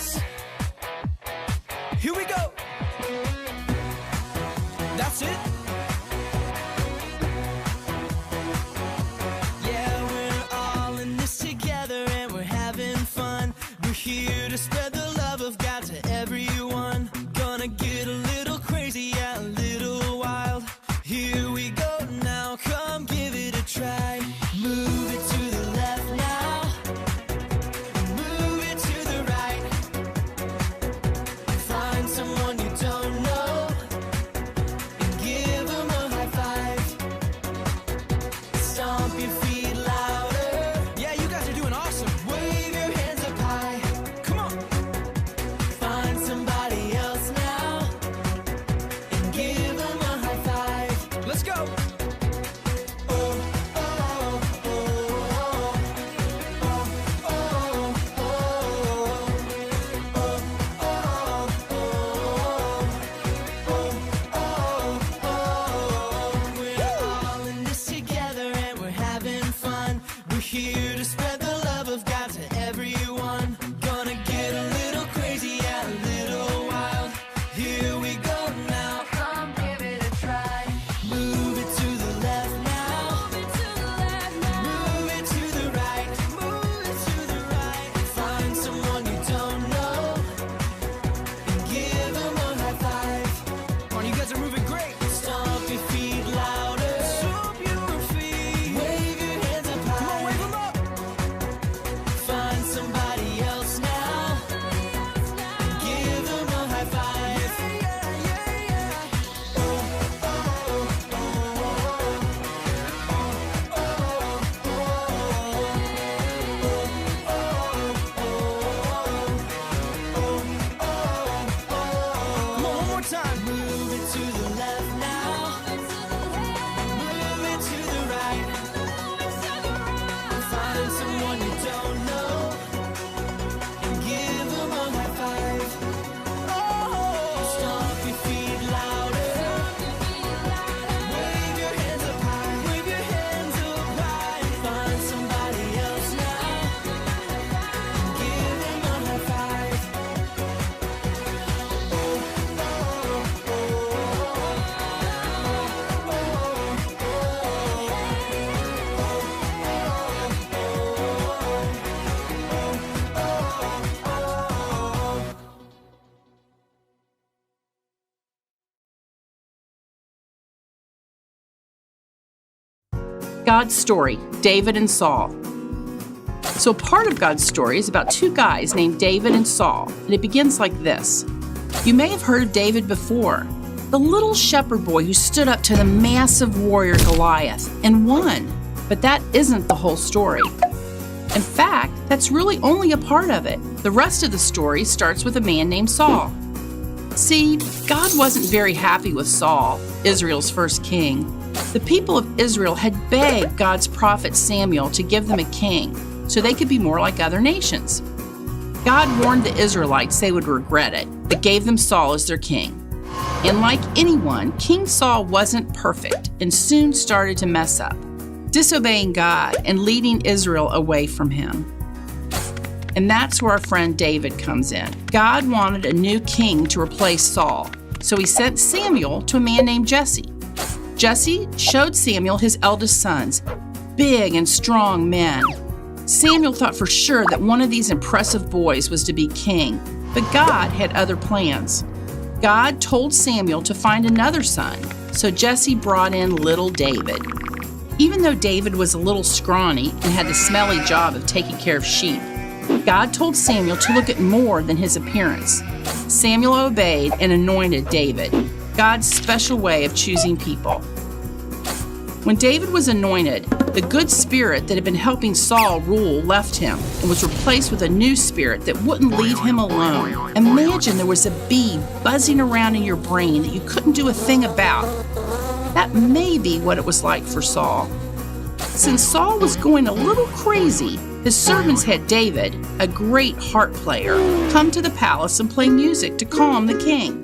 dance. Here we go. That's it. Yeah, we're all in this together and we're having fun. We're here to spread the love of God to everyone. Gonna get a little crazy, yeah, a little wild. Here we go now, come give it a try. Move it to the left now. Move it to the right. Find someone you don't know and give them a high five. Stomp your feet louder. Yeah, you guys are doing awesome. Wave your hands up high. Come on. Find somebody else now and give them a high five. Let's go. Here to spread the love of God to everyone. Gonna get a little crazy, yeah, a little wild. Here we go now. Come give it a try. Move it to the left now. Move it to the left now. Move it to the right. Move it to the right. Find someone you don't know and give them a high five. Come on, you guys are moving great. Stomp your feet louder. Stomp your feet. Wave your hands up high. Come on, wave them up. Find somebody else now. Give them a high five. Yeah, yeah, yeah. Come on, one more time. Move it to the left now. Move it to the right. Find someone you don't know and give them a high five. Stomp your feet louder. Wave your hands up high. Wave your hands up high. Find somebody else now and give them a high five. God's story, David and Saul. So part of God's story is about two guys named David and Saul, and it begins like this. You may have heard of David before, the little shepherd boy who stood up to the massive warrior Goliath and won. But that isn't the whole story. In fact, that's really only a part of it. The rest of the story starts with a man named Saul. See, God wasn't very happy with Saul, Israel's first king. The people of Israel had begged God's prophet Samuel to give them a king so they could be more like other nations. God warned the Israelites they would regret it, but gave them Saul as their king. And like anyone, King Saul wasn't perfect and soon started to mess up, disobeying God and leading Israel away from him. And that's where our friend David comes in. God wanted a new king to replace Saul, so he sent Samuel to a man named Jesse. Jesse showed Samuel his eldest sons, big and strong men. Samuel thought for sure that one of these impressive boys was to be king, but God had other plans. God told Samuel to find another son, so Jesse brought in little David. Even though David was a little scrawny and had the smelly job of taking care of sheep, God told Samuel to look at more than his appearance. Samuel obeyed and anointed David, God's special way of choosing people. When David was anointed, the good spirit that had been helping Saul rule left him and was replaced with a new spirit that wouldn't leave him alone. Imagine there was a bee buzzing around in your brain that you couldn't do a thing about. That may be what it was like for Saul. Since Saul was going a little crazy, his servants had David, a great harp player, come to the palace and play music to calm the king.